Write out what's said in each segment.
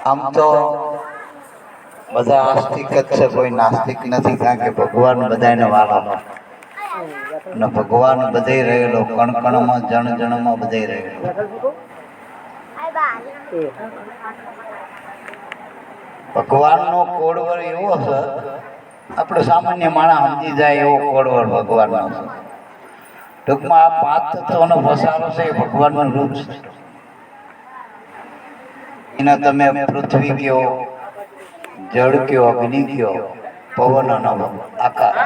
આમ તો બધા આસ્તિક જ છે, કોઈ નાસ્તિક નથી, કારણ કે ભગવાન બધાને વાલો અને ભગવાન બધે રહેલો, કણ કણમાં જણ જણમાં બધે રહેલો. ભગવાનનો કોડવડ એવો છે, આપણે સામાન્ય માણસ સમજી જાય એવો કોડવડ ભગવાનનો છે. ટૂંકમાં આ પાંચ તત્વનો વસારો છે એ ભગવાનનું રૂપ છે. એના તમે પૃથ્વી કયો, જળ કયો, અગ્નિ કયો, પવન અને આકાશ,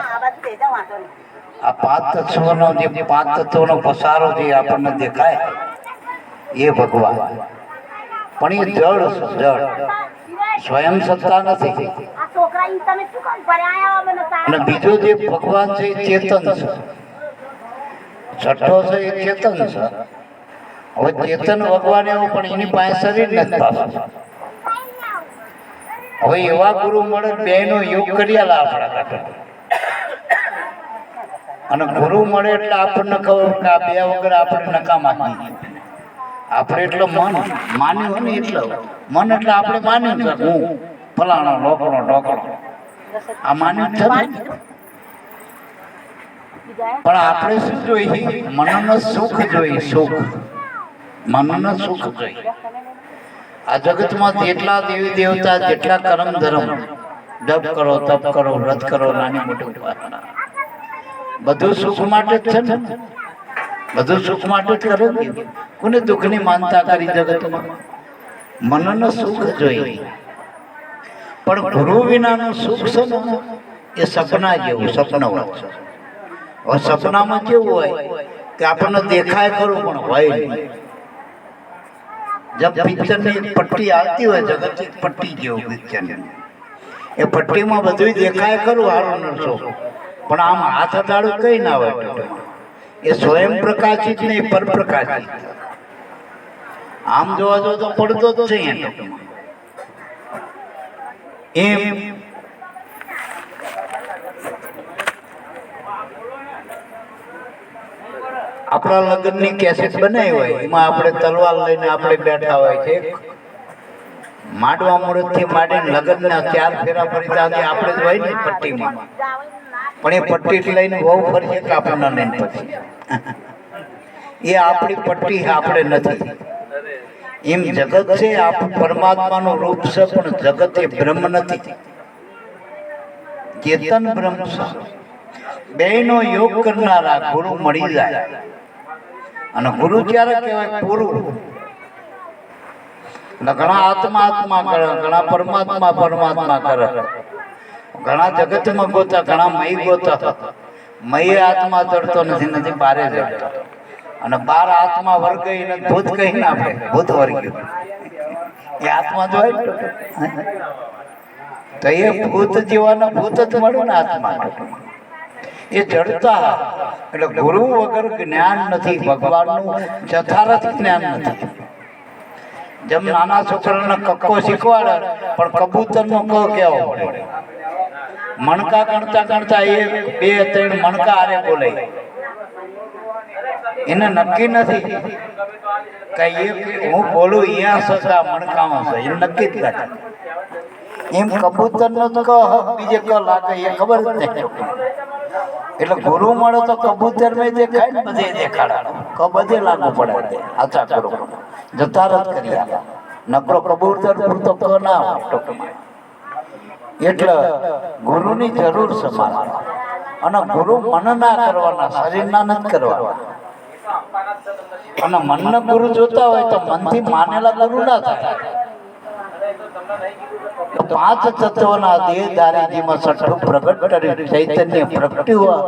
આ પાંચ તત્વનો જે પાંચ તત્વનો પસારો જે આપણને દેખાય એ ભગવાન. પણ એ જળ છે, જળ સ્વયં સત્તા નથી. અને બીજો જે ભગવાન છે એ ચેતન છે. છઠ્ઠો છે એ ચેતન છે. હવે ચેતન ભગવાન એવું, પણ એની પાસે શરીર નથી પાછું. હવે એવા ગુરુ મળે, બેનો યોગ કરી આલે આપણા કાઢે. અને ગુરુ મળે એટલે આપણને ખબર કે આ બે વગર આપણે નકામા નહીં. આપણે એટલે મન માન્યું ને, એટલે મન એટલે આપણે માન્યું છે હું ફલાણો લોકણો ઢોકણો, આ માન્યું છે ને. પણ આપણે શું જોઈએ? મનનો સુખ જોઈએ, સુખ, મનનો સુખ જોઈએ. આ જગતમાં જેટલા દેવી દેવતા, જેટલા કરમ ધર્મ, જપ કરો, તપ કરો, વ્રત કરો, નાની મોટી ઉપાસના, બધું સુખ માટે જ છે ને. બધું સુખ માટે જ કરે. કોને દુઃખની માનતા કરી જગતમાં? મનનો સુખ જોઈએ. પણ ગુરુ વિનાનું સુખ છે ને એ સપના જેવું, સપનું છે. હવે સપનામાં કેવું હોય કે આપણને દેખાય ખરું પણ હોય નહીં. જબ પિક્ચરની પટ્ટી આવતી હોય, જગત પટ્ટી જેવું પિક્ચરની, એ પટ્ટીમાં બધું દેખાય ખરું હારું નરસો, પણ આમ હાથ અડાડું કઈ ના હોય. એ સ્વયં પ્રકાશિત નહીં, પરપ્રકાશિત. આમ જોવા જો તો પડતો જ છે એમ. આપણા લગ્નની કેસેટ બનાવી હોય, એમાં આપણે તલવાર લઈને આપણે બેઠા હોય છે. માંડવા મુહૂર્ત થી માંડીને લગ્નના 4 ફેરા ફરીતા આપણે જ હોય ને પટ્ટીમાં. પણ એ પટ્ટી લઈને બહુ ફરી છે કે આપણને લઈને પછી એ આપણી પટ્ટી, આપણે નથી. એમ જગત છે, આપણું પરમાત્માનું રૂપ છે, પણ જગત એ બ્રહ્મ નથી, ચેતન બ્રહ્મ છે. બેનો યોગ કરનારા ગુરુ મળી જાય. અને ગુરુ ક્યારે કહેવાય? પૂરું. ઘણા આત્મા આત્મા કરે, ઘણા પરમાત્મા પરમાત્મા કરે, ઘણા જગતમાં ગોતા, ઘણા મય ગોતા. મય આત્મા ચડતો નથી, બારે ચડતો. અને બાર આત્મા વર્ગ ભૂત કહીને આપણે ભૂત વર્ગ્યું એ આત્મા જોઈ તો એ ભૂત જીવાના ભૂત જ મળ્યું ને આત્મા. એ જડતા એટલે ગુરુ વગર જ્ઞાન નથી, ભગવાનનું યથાર્થ જ્ઞાન નથી. જેમ નાના છોકરાને કક્કો શીખવાડે પણ કબૂતરનો ક કેવો પડે. મણકા ગણતા ગણતા 1 2 3 મણકા આરે બોલે, એને નક્કી નથી કે હું બોલું અહીંયા સસા મણકામાં છે, એ નક્કી જ નથી. એમ કબૂતરનો તો ક બીજે ક લાગે એ ખબર જ નહીં. એટલે ગુરુ મળે તો કબૂતર મેં દેખાય ને બધે દેખાડા, ક બધે લાગુ પડે. આચા કરો જતારત કરી આલે, નકરો કબૂતર પૂરતો ક ના હોય. એટલે ગુરુની જરૂર છે મારે. અને ગુરુ મન ના કરવાના, શરીરના નથી કરવાના. અને મનના ગુરુ જોતા હોય તો મનથી માનેલા ગુરુ ના થાય. પાંચ તત્વના દેહધારીજીમાં છઠ્ઠું પ્રગટ કર્યું, ચૈતન્ય પ્રગટ્યું,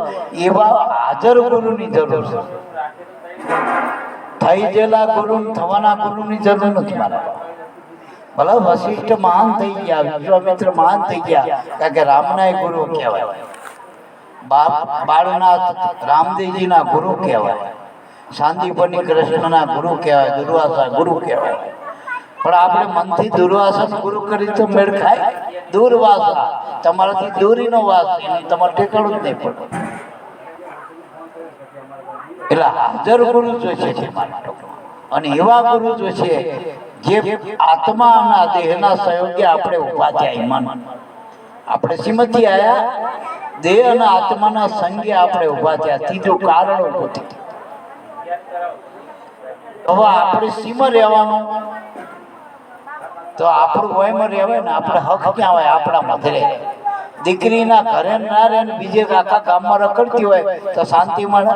એવા હાજર ગુરુની જરૂર છે. થઈ ગયેલા ગુરુ, થવાના ગુરુની જરૂર નથી મારે. ભલે વશિષ્ઠ મહાન થઈ ગયા, વિશ્વામિત્ર મહાન થઈ ગયા, કારણ કે રામના ગુરુ કહેવાય, બાળનાથ રામદેવજીના ગુરુ કહેવાય, શાંતિપની કૃષ્ણના ગુરુ કહેવાય, દુર્વાસા ગુરુ કહેવાય. પણ આપણે મનથી દુર્વાસા ગુરુ કરી તો મેળ ખાય? દુર્વાસા તમારાથી દૂરીનો વાસ, તમારે ઠેકાણું જ નહીં પડે. એટલે હાજર ગુરુ જોઈએ છે. અને એવા ગુરુ જો છે જે આત્માના દેહના સહયોગે આપણે ઉભા થયા. ઈમાન આપણે શ્રીમતી આયા, દેહ અને આત્માના સંગે આપણે ઉભા થયા. ત્રીજું કારણ ઉભું થયું. હવે આપણે સીમા રહેવાનું તો આપણું વયમાં રહેવાય ને. આપણે હક ક્યાં હોય? આપણા મધરે. દીકરીના ઘરે ના રહે ને બીજે આખા ગામમાં રખડતી હોય તો શાંતિ મળે?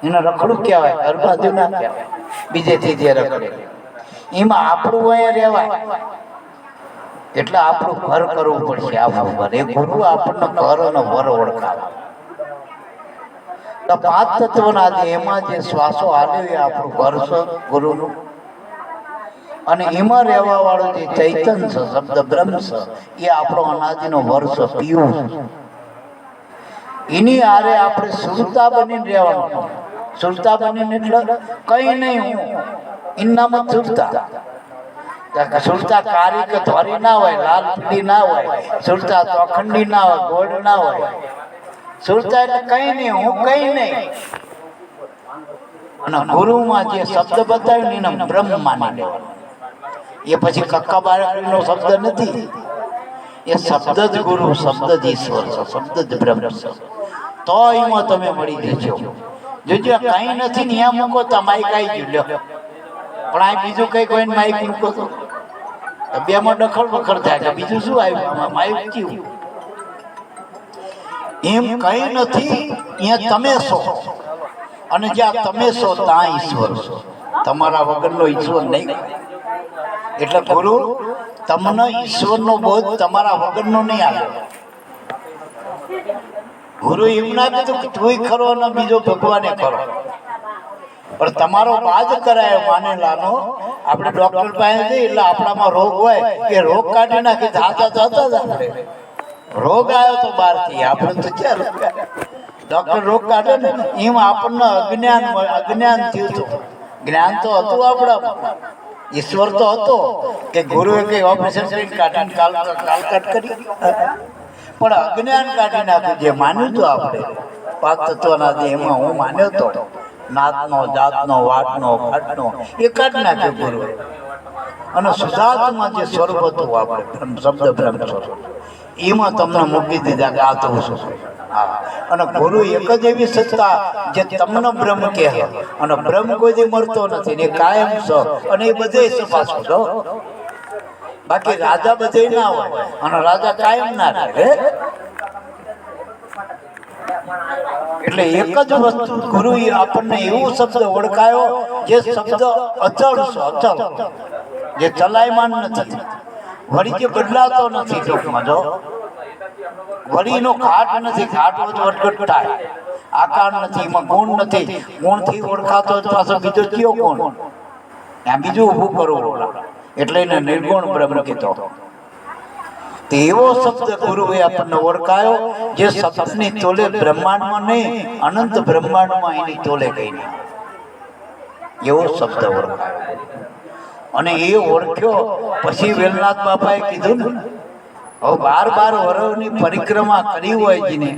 એને રખડું કહેવાય, ગર્ભાધ્યું ના કહેવાય. બીજેથી જે રખડે એમાં આપણું વય રહેવાય. એટલે આપણું ઘર કરવું પડશે. આપણું ઘર એ ગુરુ આપણને ઘર અને વર ઓળખાવે. તો પાંચ તત્વના એમાં જે શ્વાસો હાલ્યો એ આપણું ઘર છે ગુરુનું. અને એમાં રહેવા વાળું જે ચૈતન છે, શબ્દ બ્રહ્મ છે, એ આપણો અનાજનો વર્ષ પીવું. એની આરે આપણે સુરતા બનીને રહેવાનું. સુરતા બનીને એટલે કઈ નહીં, હું ઇન્નામત સુરતા. સુરતા કારી કે ધોરી ના હોય, લાલ પીળી ના હોય, સુરતા ચોખંડી ના હોય, ગોળ ના હોય. સુરતા એટલે કઈ નહીં, હું કઈ નહીં. અને ગુરુમાં જે શબ્દ બતાવ્યો ને એને બ્રહ્મ માની લેવાનો. એ પછી કક્કા બાળકનો શબ્દ નથી, એ શબ્દ જ ગુરુ, શબ્દ જ ઈશ્વર છે, શબ્દ જ બ્રહ્મ છે. તો એમાં તમે મળી જજો. જોજો કઈ નથી ને અહીંયા મૂકો તો માઇક આવી ગયું લ્યો. પણ આ બીજું કઈ કોઈને માઇક મૂકો તો બે માં ડખડ બખડ થાય કે બીજું શું આવ્યું માઇક થયું. એમ કઈ નથી, અહીંયા તમે છો. અને જ્યાં તમે છો ત્યાં ઈશ્વર છો. તમારા વગરનો ઈશ્વર નહીં. એટલે ગુરુ તમને ઈશ્વરનો બોધ તમારા વગરનો નહીં આવે. ગુરુ એમ ના કીધું કે તું ખરો ને બીજો ભગવાને ખરો, પણ તમારો બાદ કરાય માનેલાનો. આપણે ડોક્ટર પાસે જઈએ એટલે આપણામાં રોગ હોય એ રોગ કાઢી નાખી જાતા જતા જ આપણે રોગ આવ્યો તો બહારથી. આપણે તો ક્યાં ડોક્ટર રોગ કાઢે ને એમ આપણને અજ્ઞાન થયું હતું. જ્ઞાન તો હતું આપણામાં, ઈશ્વર તો હતો કે ગુરુએ કઈ ઓપરેશન કરીને કાઢીને કાલકાટ કરી, પણ અજ્ઞાન કાઢી નાખ્યું. જે માન્યું હતું આપણે પાંચ તત્વના જે એમાં હું માન્યો હતો, નાતનો, જાતનો, વાટનો, ઘાટનો, એ કાઢી નાખ્યો ગુરુએ. અને સુધાર્થમાં જે સ્વરૂપ હતું આપણે શબ્દ બ્રહ્મ સ્વરૂપ, એમાં તમને મૂકી દીધા કે આ તો શું. અને ગુરુ એક જ એવી સત્તા જે તમને બ્રહ્મ કહે. અને બ્રહ્મ કોઈ મરતો નથી ને કાયમ છે. અને એ બધે પાછું જો બાકી રાજા બધે ના હોય અને રાજા કાયમ ના રહે. એટલે એક જ વસ્તુ ગુરુ આપણને એવું શબ્દ ઓળખાયો જે શબ્દ અચળ છે, અચળ, જે ચલાયમાન નથી, વળી જે બદલાતો નથી. ટૂંકમાં જો વળીનો ઘાટ નથી, ઘાટ બધું અટકટ થાય. આકાર નથી, એમાં ગુણ નથી, ગુણથી ઓળખાતો પાછો બીજો કયો ગુણ? ત્યાં બીજું ઊભું કરવું. એટલે એને નિર્ગુણ બ્રહ્મ કીધો. એવો શબ્દ ગુરુએ આપણને ઓળખાયો જે શબ્દની તોલે બ્રહ્માંડમાં નહીં, અનંત બ્રહ્માંડમાં એની તોલે ગઈ નહીં. એવો શબ્દ ઓળખાયો. અને એ ઓળખ્યો પછી વેલનાથ બાપાએ કીધું ને, હવે 12 વર્ષની પરિક્રમા કરી હોય જેને,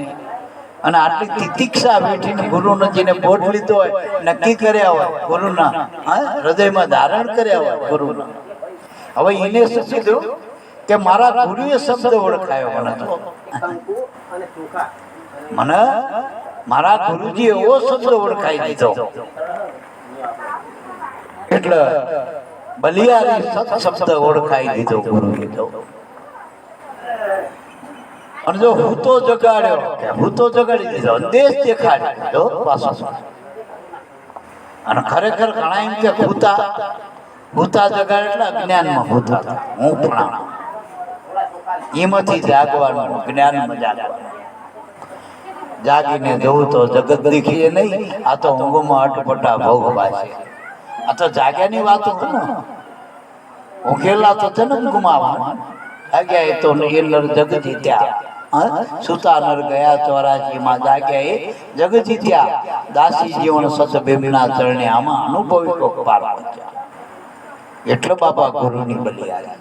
અને આટલી તિતિક્ષા બેઠીને ગુરુનો જેને બોધ લીધો હોય, નક્કી કર્યા હોય ગુરુના, હૃદયમાં ધારણ કર્યા હોય ગુરુના, હવે એને શું કીધું કે મારા ગુરુએ શબ્દ ઓળખાયો. મને મારા ગુરુજી એવો શબ્દ ઓળખાઈ દીધો. એટલે બલિયારી સત શબ્દ ઓળખાઈ દીધો ગુરુએ. અને જો હું તો જગાડી દીધો, દેશ દેખાડી દીધો પાછો. અને ખરેખર ઘણા એમ કે ભૂતા જગાડે એટલે અજ્ઞાનમાં ભૂતા. હું પણ એમાંથી જાગવાનું, જ્ઞાનમાં જાગવાનું. જાગીને જવું તો જગત દીખીએ નહીં, આ તો ઊંઘમાં અટપટા ભોગવા છે. આ તો જાગ્યાની વાતો છે ને, ઊંઘેલા તો છે ને ઊંઘમાં. જાગ્યા એ તો એ નર જગ જીત્યા, સુતા નર ગયા 84માં, જાગ્યા એ જગ જીત્યા. દાસી જીવન સત બેમના ચરણે, આમાં અનુભવી કોક પાર પહોંચ્યા. એટલે બાબા ગુરુની બલિયારી.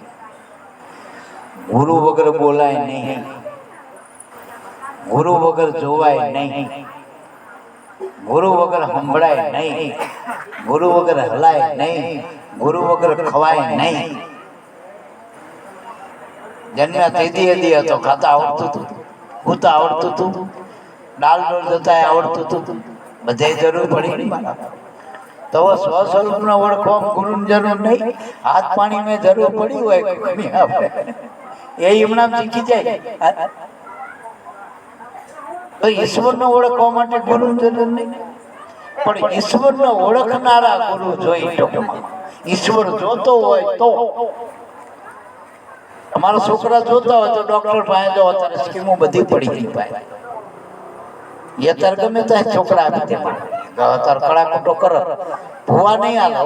ગુરુ વગર બોલાય નહીં, ગુરુ વગર જોવાય નહીં. ગુરુ વગર સંભળાય નહીં, ગુરુ વગર હલાય નહીં, ગુરુ વગર ખવાય નહીં. જન્મ્યા તેથી હતો, ખાતા આવડતું હતું, ભૂતા આવડતું હતું, ડાલ ડોલ જતા આવડતું હતું, બધે જરૂર પડી. તો સ્વ સ્વરૂપને ઓળખવા ગુરુની જરૂર નહીં, હાથ પાણી મેં જરૂર પડી હોય એ હમણાં શીખી જાય. તો ઈશ્વરને ઓળખવા માટે ગુરુની જરૂર નહીં, પણ ઈશ્વરને ઓળખનારા ગુરુ જોઈ. ટૂંકમાં ઈશ્વર જોતો હોય તો અમારા છોકરા જોતા હોય તો ડોક્ટર પાસે જાઓ, અત્યારે સ્કીમો બધી પડી ગઈ ભાઈ. એ અત્યારે ગમે ત્યાં છોકરા આપી દે, અત્યારે કડાકૂટો કરો, ભૂવા નહીં આલો.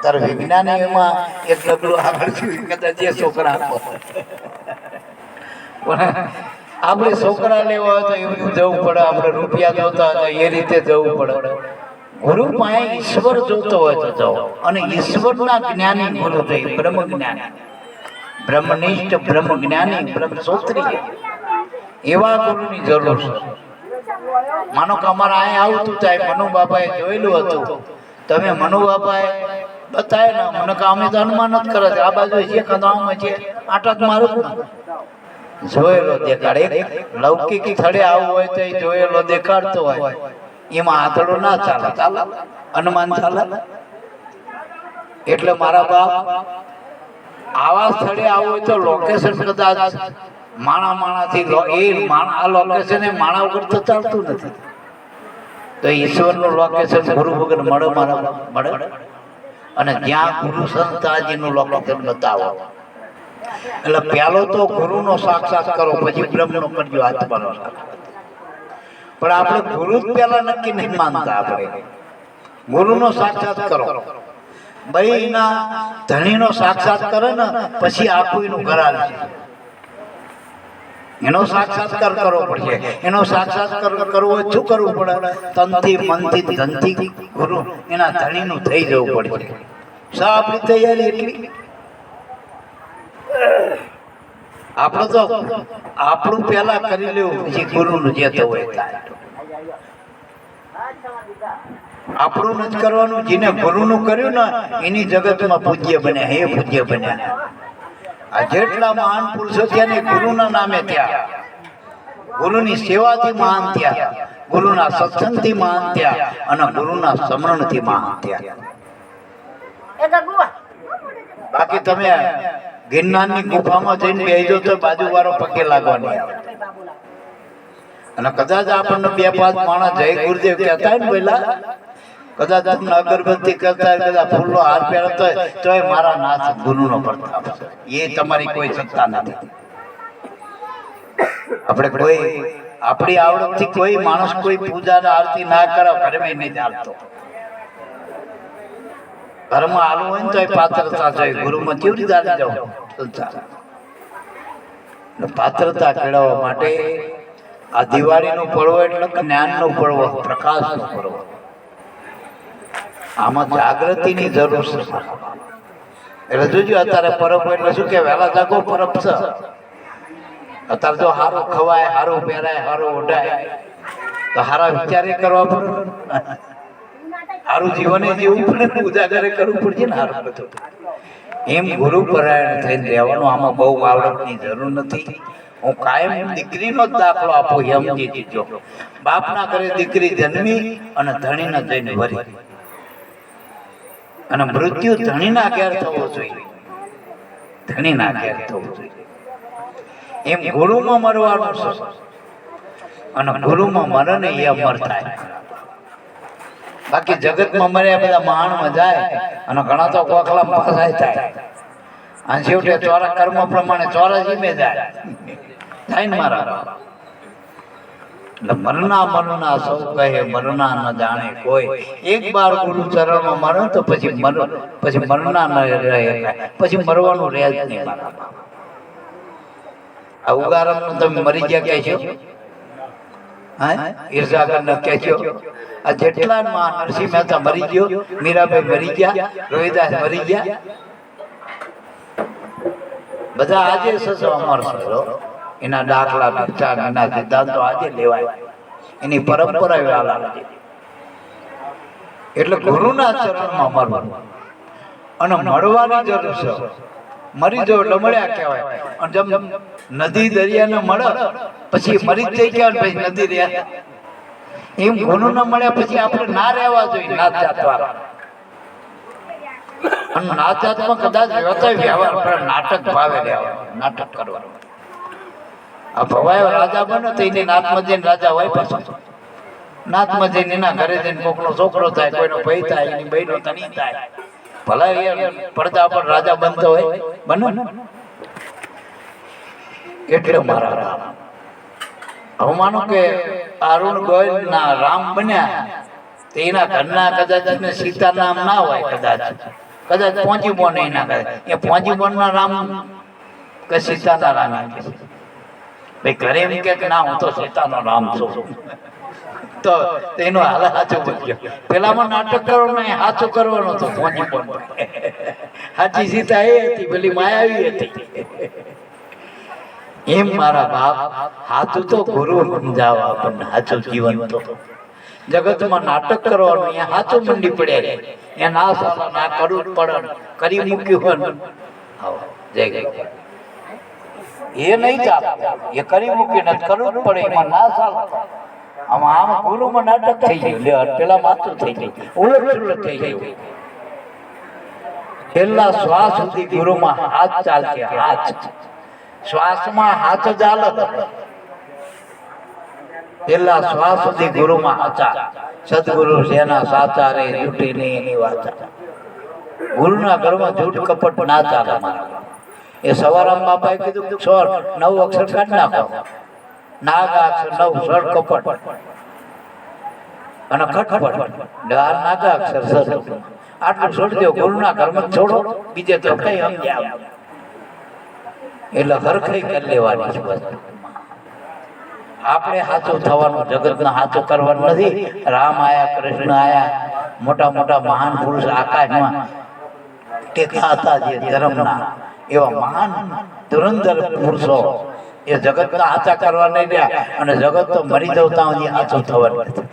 તારે વિજ્ઞાન એમાં એક ડગલું આગળ કદાચ જે છોકરા આપો, આપણે છોકરા લેવા હોય તો એવું જવું પડે, આપણે રૂપિયા જોતા હોય તો એ રીતે જવું પડે. ગુરુ પાસે ઈશ્વર જોતો હોય તો જાઓ, અને ઈશ્વરના જ્ઞાની ગુરુ થઈ, બ્રહ્મ જ્ઞાની, બ્રહ્મનિષ્ઠ, બ્રહ્મ જ્ઞાની, બ્રહ્મ સૂત્રી, એવા ગુરુની જરૂર છે. માનો કે અમારે અહીંયા આવતું થાય, મનુ બાબાએ જોયેલું હતું, તમે મનુ બાબાએ બતાવે ને, મને કે અમે તો અનુમાન જ કરે છે, આ બાજુ છે કદામ છે, આટા જ મારું જોયેલો દેખાડે. લૌકિક સ્થળે આવું હોય તો એ જોયેલો દેખાડતો હોય, એમાં આંતળો ના ચાલે, ચાલે અનુમાન ચાલે. એટલે મારા બાપ આવા સ્થળે આવું હોય તો લોકેશન કદાચ માણાથી એ આ લોકેશન એ માણા વગર તો ચાલતું નથી. તો ઈશ્વરનું લોકેશન ગુરુ વગર મળે, મારા મળે. અને જ્યાં ગુરુ સંતાજીનું લોકેશન બતાવો. એટલે પહેલો તો ગુરુનો સાક્ષાત કરો, પછી બ્રહ્મનો કરજો, આત્માનો સાક્ષાત. પણ આપણે ગુરુ જ પહેલા નક્કી નહીં માનતા, આપણે ગુરુનો સાક્ષાત કરો. ભાઈના ધણીનો સાક્ષાત કરે ને પછી આખું એનું ઘરાલ છે, એનો સાક્ષાત્કાર કરવો પડશે. એનો સાક્ષાત્કાર કરવો હોય શું કરવું પડે? તનથી, મનથી, ધનથી ગુરુ એના ધણીનું થઈ જવું પડશે. શા આપણી તૈયારી એટલી? આપણે તો આપણું પહેલા કરી લેવું, પછી ગુરુનું જે તો હોય થાય. આપણું નથી કરવાનું. જેને ગુરુનું કર્યું ને એની જગતમાં પૂજ્ય બન્યા, હે પૂજ્ય બન્યા. આ જેટલા મહાન પુરુષો થયા ને ગુરુના નામે થયા, ગુરુની સેવાથી મહાન થયા, ગુરુના સત્સંગથી મહાન થયા, અને ગુરુના સ્મરણથી મહાન થયા. બાકી તમે ગિરનારની ગુફામાં જઈને બેસજો તો બાજુવાળો પગે લાગવાની આવે. અને કદાચ આપણને 2-5 માણસ જય ગુરુદેવ કહેતા હોય ને પેલા, કદાચ તમને અગરબત્તી કરતા હોય, કદાચ ફૂલનો હાર પહેરતો હોય, તો એ મારા નાથ ગુરુનો પ્રતાપ છે. એ તમારી કોઈ સત્તા નથી. આપણે કોઈ આપણી આવડતથી કોઈ માણસ કોઈ પૂજા આરતી ના કરે, ઘરમાં નહીં ચાલતો. ઘરમાં આલું હોય ને તો એ પાત્રતા જોઈએ. ગુરુમાં કેવી રીતે આવી જાવ? પાત્રતા કેળવવા માટે આ દિવાળીનો પર્વ એટલે જ્ઞાનનો પર્વ, પ્રકાશનો પર્વ. આમાં જાગૃતિની જરૂર છે. એટલે જોજો અત્યારે પરબ એટલે શું કે વહેલા જાગો પરબ છે. અત્યારે જો સારું ખવાય, સારું પહેરાય, સારું ઓઢાય તો સારા વિચારે કરવા પડે, સારું જીવને જીવવું પડે, ઉજાગરે કરવું પડશે ને સારું બધું. એમ ગુરુ પરાયણ થઈને રહેવાનું. આમાં બહુ આવડતની જરૂર નથી. હું કાયમ દીકરીનો જ દાખલો આપું, સમજી દીજો. બાપના ઘરે દીકરી જન્મી અને ધણીના જઈને વરી, અને મૃત્યુ ધણીના ઘેર થવો જોઈએ, ધણીના ઘેર થવું જોઈએ. એમ ગુરુમાં મરવાનું છે, અને ગુરુમાં મરે ને એ અમર થાય. બાકી જગતમાં મર્યા બધા મહાણમાં જાય, અને ઘણા તો કોકલામાં ફસાય થાય, અને છેવટે ચોરા કર્મ પ્રમાણે ચોરા જીમે જાય થાય ને મારા. મરના સૌ કહે, મરના ન જાણે કોઈ. એક બાર ગુરુ ચરણમાં મરે તો પછી મરના ન રહે, પછી મરવાનું રહે જ નહીં. આ ઉગારણ તમે મરી ગયા કે છો? હા, ઈર્ષાગર ન કે છો? આ જેટલા નરસિંહ મહેતા મરી ગયો, મીરાબાઈ મરી ગયા, રોહિદાસ મરી ગયા, બધા આજે સસો અમર છે. એના દાખલા, એના સિદ્ધાંતો આજે લેવાય. એની પરંપરા હાલ છે. એટલે ગુરુના ચરણમાં મળવું અને મળવાની જરૂર છે. મરી જો એટલે મળ્યા કહેવાય. અને જેમ નદી દરિયાને મળે પછી મરી જ થઈ ગયા પછી નદી રહ્યા, એમ ગુરુ ન મળ્યા પછી આપણે ના રહેવા જોઈએ નાત જાતવાળા. અને નાત જાતમાં કદાચ વ્યવસાય વ્યવહાર પણ નાટક ભાવે રહેવા, નાટક કરવાનું. આ ભવાયો રાજા બને તો એની નાતમાં જઈને રાજા હોય, પાછો નાતમાં જઈને એના ઘરે જઈને કોકનો છોકરો થાય, કોઈનો ભાઈ થાય, એની બહેનો તણી થાય. ભલા એ પડદા પર રાજા બનતો હોય બને ને. એટલે મારા રામ, હવે માનો કે અરુણ ગોયલ ના રામ બન્યા તો એના ઘરના કદાચ સીતા નામ ના હોય, કદાચ પહોંચી બોન એના કરે એ પહોંચી બોન ના રામ કે સીતા ના રામ ભાઈ ઘરે એમ કે ના હું તો સીતા નો રામ છું, તો એનો હાલ સાચું બોલ્યો. પેલામાં નાટક કરવાનું સાચું કરવાનું હતું. પહોંચી બોન સાચી સીતા એ હતી, પેલી માયાવી હતી. એમ મારા બાપ હાથું તો ગુરુ સમજાવવા આપણને સાચું જીવન તો જગતમાં નાટક કરવાનું અહીંયા હાથું મંડી પડ્યા એ ના સાલા ના કરવું જ પડે, કરી મૂક્યું હોય જય ગઈ એ નહીં ચાલે, એ કરી મૂકીને કરવું જ પડે, એમાં ના ચાલે. આમ ગુરુમાં નાટક થઈ ગયું, પેલા માથું થઈ ગયું, ઉલટ સુલટ થઈ ગયું. છેલ્લા શ્વાસ સુધી ગુરુમાં હાથ ચાલશે, હાથ શ્વાસમાં હાથ ચાલે, છેલ્લા શ્વાસ સુધી ગુરુમાં હાચા. સદગુરુ સેના સાચા રે જૂઠી નહીં એની વાચા. ગુરુના ઘરમાં જૂઠ કપટ ના ચાલે. એ સવારામ બાપાએ કીધું 9 અક્ષર કાઢી નાખો, નાગાક્ષર 9 સર કપટ અને ખટપટ નાગા અક્ષર સર. આટલું છોડી દો, ગુરુના ઘરમાં છોડો, બીજે તો કઈ સમજ્યા. એટલે હરખઈ કરી લેવાની છે. આપણે સાચું થવાનું, જગતને સાચું કરવાનું નથી. રામ આયા, કૃષ્ણ આયા, મોટા મોટા મહાન પુરુષ આકાશમાં ટેકા હતા જે ધર્મના, એવા મહાન ધુરંધર પુરુષો એ જગતના સાચા કરવા નહીં રહ્યા. અને જગત તો મરી જતા સુધી સાચું થવાનું નથી.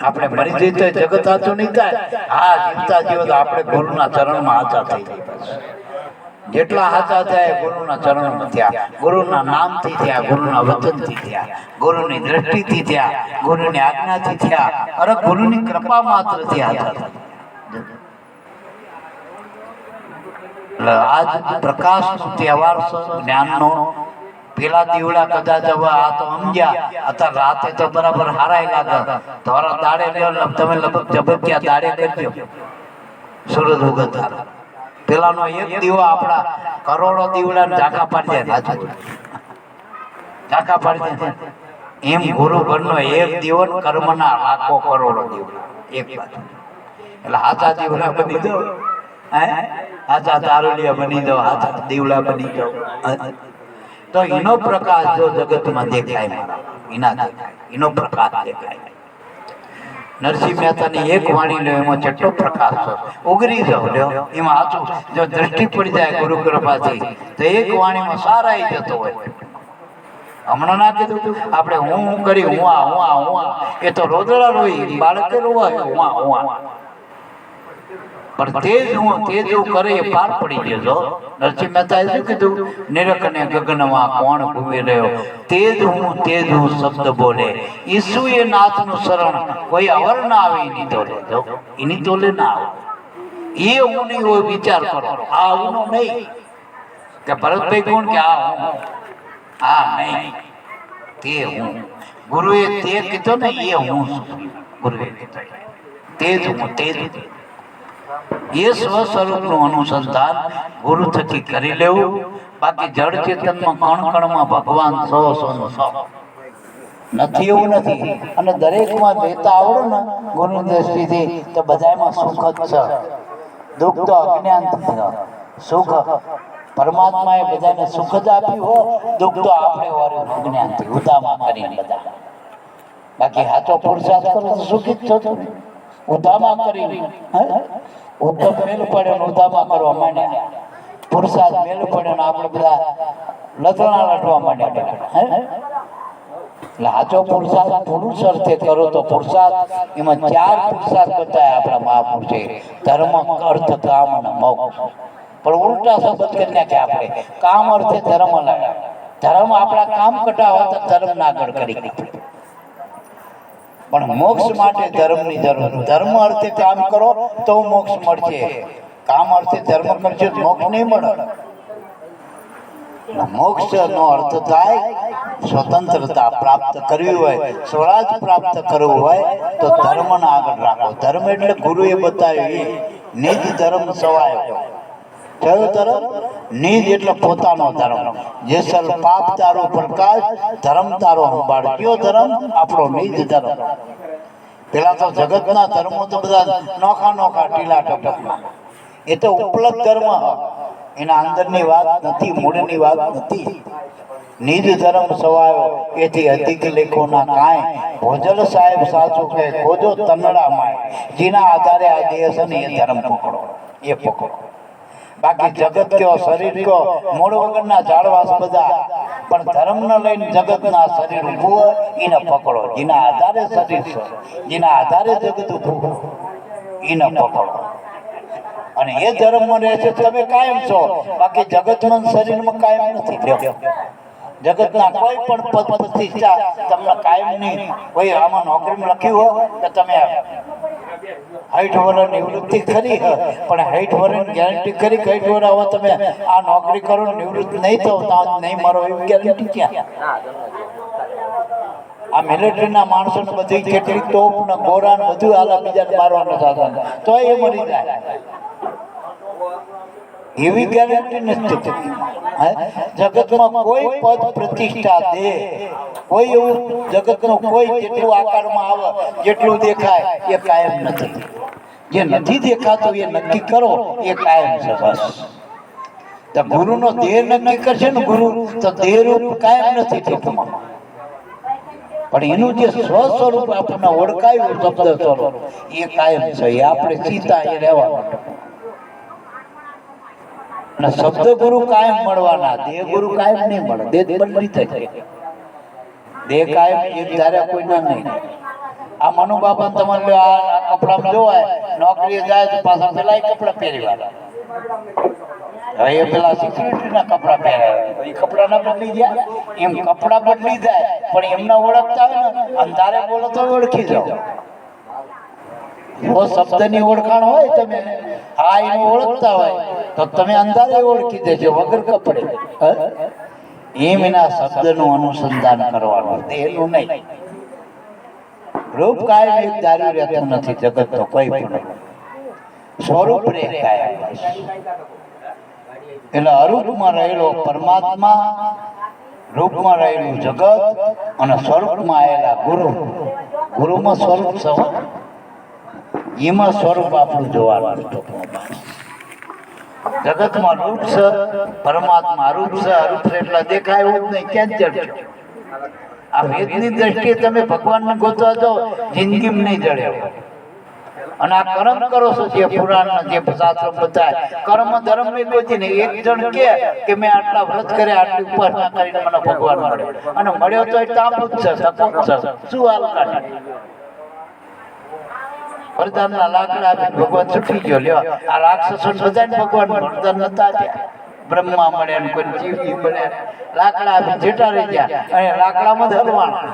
આપણે મરી જઈએ તો જગત સાચું નહીં થાય. હા, જીવતા જીવત આપણે ગુરુના ચરણમાં સાચા થઈ જાય. જેટલા સાચા થયા ગુરુના ચરણમાં થયા, ગુરુના નામથી થયા, ગુરુના વચનથી થયા, ગુરુની દ્રષ્ટિથી થયા, ગુરુની આજ્ઞાથી થયા, અરે ગુરુની કૃપા માત્રથી સાચા થયા. આજ પ્રકાશનો તહેવાર છે, જ્ઞાનનો. પેલા દીવડા કદાચ હવે આ તો સમજ્યા, અત્યારે રાતે તો બરાબર હારાય લાગે. તમારા દાડે તમે લગભગ જબરજ્યા દાડે કરજો, સૂરજ ઉગત. પેલાનો એક દીવો આપણા કરોડો દીવડા ઝાંખા પાડી જાય, ઝાંખા પાડી જાય. એમ ગુરુ ઘરનો એક દીવો કર્મના લાખો કરોડો દીવડા એક બાજુ. એટલે હાથા દીવડા બની દો, હાથા તારુલિયા બની દો, હાથા દીવડા બની દો, તો એનો પ્રકાશ જો જગતમાં દેખાય, એના દેખાય, એનો પ્રકાશ દેખાય. નરસિંહ મહેતાની એક વાણી લો, એમાં જેટલો પ્રકાશ છે, ઉગરી જાવ લ્યો એમાં આચું. જો દ્રષ્ટિ પડી જાય ગુરુ કૃપાથી તો એક વાણીમાં સારા જતો હોય. હમણાં ના કીધું આપણે હું કરી હું એ તો રોદડા રોઈ, બાળકે રોવાય હું. પણ તે જ કરે એ પાર પડી ગયો. નરસિંહ મહેતાએ શું કીધું? નિરખને ગગનમાં કોણ ઘૂમી રહ્યો, તે જ હું શબ્દ બોલે. ઈસુએ નાથનું શરણ કોઈ અવર ના આવે એની તોલે. જો એની તોલે ના આવે એ હું નહીં હોય, વિચાર કરો. આ હું નહીં કે ભરતભાઈ કોણ કે આ હું, આ નહીં, તે હું. ગુરુએ તે કીધો ને એ હું છું. ગુરુએ કીધો તે જ હું, તે જ એ સ્વસ્વરૂપનું અનુસંધાન ગુરુ થકી કરી લેવું. બાકી જળ ચેતનમાં કણ કણમાં ભગવાન સો નથી, એવું નથી. અને દરેકમાં દેતા આવડે ને ગુરુની દ્રષ્ટિથી તો બધામાં સુખ જ છે. દુઃખ તો અજ્ઞાનથી છે, સુખ પરમાત્માએ બધાને સુખ જ આપ્યું હો, દુઃખ તો આપણે વાળું અજ્ઞાનથી ઉદામાં કરીને બધા. બાકી સાચો પુરુષાર્થ કરો તો સુખી જ થતો. ઉદામાં કરી ઉદ્ધમ મેલ પડે ને ઉદામાં કરવા માંડ્યા, પુરુષાર્થ મેલ પડે ને આપણે બધા લથણા લટવા માંડ્યા. એટલે સાચો પુરુષાર્થ પુરુષ અર્થે કરો તો પુરુષાર્થ એમાં 4 પુરુષાર્થ બતાવ્યા આપણા મહાપુરુષે: ધર્મ, અર્થ, કામ અને મોક્ષ. પણ ઉલટા શબ્દ કરી નાખ્યા આપણે. કામ અર્થે ધર્મ લાગ્યા. ધર્મ આપણા કામ કટાવા તો ધર્મ ના આગળ કરી નાખ્યા. પણ મોક્ષ માટે ધર્મની જરૂર. ધર્મ અર્થે કામ કરો તો મોક્ષ મળશે. કામ અર્થે ધર્મ કરશો મોક્ષ નહીં મળે. મોક્ષ નો અર્થ થાય સ્વતંત્રતા પ્રાપ્ત કરવી હોય, સ્વરાજ પ્રાપ્ત કરવું હોય તો ધર્મને આગળ રાખો. ધર્મ એટલે ગુરુએ બતાવ્યું નિજ ધર્મ સવાયો. કયો ધર્મ? નિજ એટલે પોતાનો ધર્મ. જેસલ પાપ તારો પ્રકાશ, ધર્મ તારો સંભાળ. કયો ધર્મ? આપણો નિજ ધર્મ. પેલા તો જગતના ધર્મો તો બધા નોખા નોખા ટીલા ટપકમાં. એ તો ઉપલબ્ધ ધર્મ, એના અંદરની વાત નથી, મૂળની વાત નથી. નિજ ધર્મ સવાયો એથી અધિક લેખો ના કાંઈ. ભોજલ સાહેબ સાચું કહે ખોજો તનડા માય. જેના આધારે આ દેહ છે ને એ ધર્મ પકડો, એ પકડો. બાકી જગત કયો, શરીર કયો, મૂળ વગરના ઝાડવાસ બધા, પણ ધર્મને લઈને જગતના શરીર ઊભું હોય એને પકડો. જેના આધારે શરીર છે, જેના આધારે જગત ઊભું એને પકડો. અને એ ધર્મમાં રહેશે તમે કાયમ છો. બાકી જગતમાં શરીરમાં કાયમ નથી. જગતના કોઈ પણ પદ પ્રતિષ્ઠા તમને કાયમ નહીં. કોઈ આમાં નોકરીમાં લખ્યું હોય કે તમે 60 વર્ષ નિવૃત્તિ કરી, પણ 60 વર્ષની ગેરંટી કરી 60 વર્ષ હવે તમે આ નોકરી કરો નિવૃત્ત નહીં થો નહીં મરો એવી ગેરંટી ક્યાં? આ મિલિટરીના માણસોને બધી કેટલી તોપ ને ગોરા ને બધું આલા બીજાને મારવાના સાધન, તો એ મરી જાય. એવી ગેરંટી નથી. જગતમાં કોઈ પદ પ્રતિષ્ઠા દે, કોઈ એવું જગતનું કોઈ જેટલું આકારમાં આવે, જેટલું દેખાય એ કાયમ નથી. જે નથી દેખાતું એ નક્કી કરો, એ કાયમ છે. બસ તો ગુરુનો દેહ નક્કી કરશે ને ગુરુ, તો દેહરૂપ કાયમ નથી ટૂંકમાં. પણ એનું જે સ્વ સ્વરૂપ આપણને ઓળખાયું શબ્દ સ્વરૂપ એ કાયમ છે. એ આપણે સીતા એ રહેવાનું. અને શબ્દ ગુરુ કાયમ મળવાના, દેહ ગુરુ કાયમ નહીં મળે. દેહ બદલી થાય. દેહ કાયમ એક ધારે કોઈના નહીં. આ મનુ બાપા તમારે આ કપડામાં જોવાય, નોકરીએ જાય તો પાછા પેલા કપડા પહેરી વાળા. હવે એ પેલા સિક્યુરિટીના કપડા પહેરાવે, એ કપડા ના બદલી ગયા. એમ કપડા બદલી જાય પણ એમને ઓળખતા હોય ને, અંધારે બોલો તો ઓળખી જાઓ. જો શબ્દની ઓળખાણ હોય, તમે હા એને ઓળખતા હોય તો તમે અંધારે ઓળખી દેજો વગર કપડે. એમ એના શબ્દનું અનુસંધાન કરવાનું, દેહનું નહીં. રૂપ કાયમ એક ધાર્યું રહેતું નથી. જગત તો કોઈ પણ સ્વરૂપ રે કાયમ. એટલે અરૂપમાં રહેલો પરમાત્મા, રૂપમાં રહેલું જગત અને સ્વરૂપમાં આવેલા ગુરુ. ગુરુમાં સ્વરૂપ છે, એમાં સ્વરૂપ આપણું જોવાનું. જગતમાં રૂપ છે, પરમાત્મા અરૂપ છે. અરૂપ છે એટલે દેખાય એવું જ નહીં. ક્યાં જડશો? આ વેદની દ્રષ્ટિએ તમે ભગવાનને ગોતવા જાઓ, જિંદગીમાં નહીં જડે. અને આ કર્મ કરો છો, જે પુરાણ જે શાસ્ત્રો બતાય, કર્મ ધર્મ ની કોઈ નહીં. એક જણ કે મેં આટલા વ્રત કર્યા, આટલી ઉપાસના કરીને મને ભગવાન મળ્યો, અને મળ્યો તો એ તાપુ જ છે, તપો જ છે. શું હાલ કાઢે? વરદાનના લાકડા આપીને ભગવાન છૂટી ગયો. લ્યો આ રાક્ષસો બધાને ભગવાન વરદાન નતા આપ્યા. બ્રહ્મા મળ્યા ને કોઈ જીવી મળ્યા, લાકડા આપીને જેટા રહી ગયા, અને લાકડામાં જ હલવાના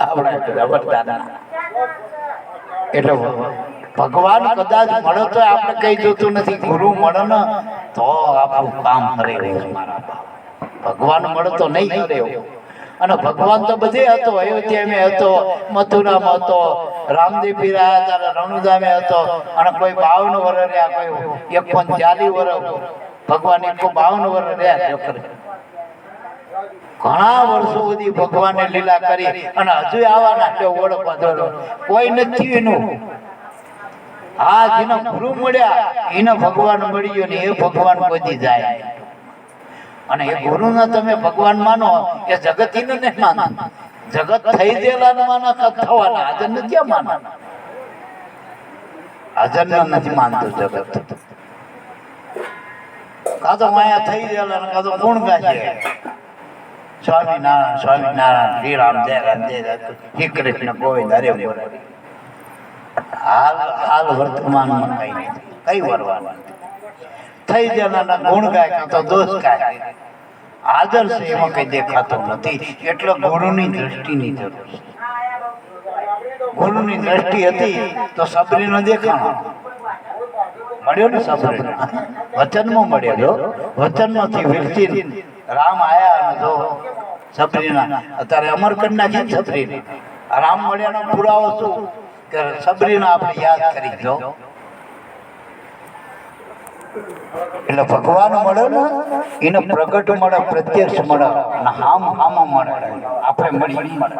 આપણા વરદાન. એટલે ભગવાન કદાચ મળે તો આપણે કઈ જોતું નથી. ગુરુ મળે ને તો આપણું કામ કરે. ભગવાન મળે તો નહીં કરે. અને ભગવાન તો બધે હતો. અયોધ્યામાં હતો, મથુરામાં હતો, રામદેવ પીર આવ્યા હતા, રણુદામે હતો. અને કોઈ 52 વર્ષ રહ્યા, કોઈ 41 વર્ષ. ભગવાન 52 વર્ષ રહ્યા. ઘણા વર્ષો સુધી ભગવાને લીલા કરી અને હજુ આવવાના ઓળખવા કોઈ નથી એનું. હા, જેને ગુરુ મળ્યા એને ભગવાન મળી ગયો ને એ ભગવાન કોઈ જાય. અને એ ગુરુને તમે ભગવાન માનો, એ જગત એને નહીં માનો. જગત થઈ ગયેલા માનો થવાના, હાજર નથી માનો. હાજર નથી માનતું જગત. કાં તો માયા થઈ ગયેલા, કાં તો ગુણ ગાય. સ્વામિનારાયણ સ્વામિનારાયણ શ્રી રામ જય રામ જય રામ શ્રી કૃષ્ણ ગોવિંદ હરે બોલ. હાલ વર્તમાનમાં કઈ નથી, કઈ વરવાનું થઈ જનાના ગુણ ગાય કાં તો દોષ ગાય. આદર્શ એમાં કઈ દેખાતો નથી. એટલે ગુરુની દ્રષ્ટિની જરૂર છે. ગુરુની દ્રષ્ટિ હતી તો સબરીનો દેખાણો મળ્યો ને. સબરી વચનમાં મળ્યો. વચનમાંથી વિરચી રામ આયા અને જો સબરીના અત્યારે અમર કરી નાખી. સબરીને રામ મળ્યાનો પુરાવો શું કે સબરીના આપણે યાદ કરી દો. એટલે ભગવાન મળે ને એને પ્રગટ મળે, પ્રત્યક્ષ મળે, હામ મળે. આપણે મળી મળે.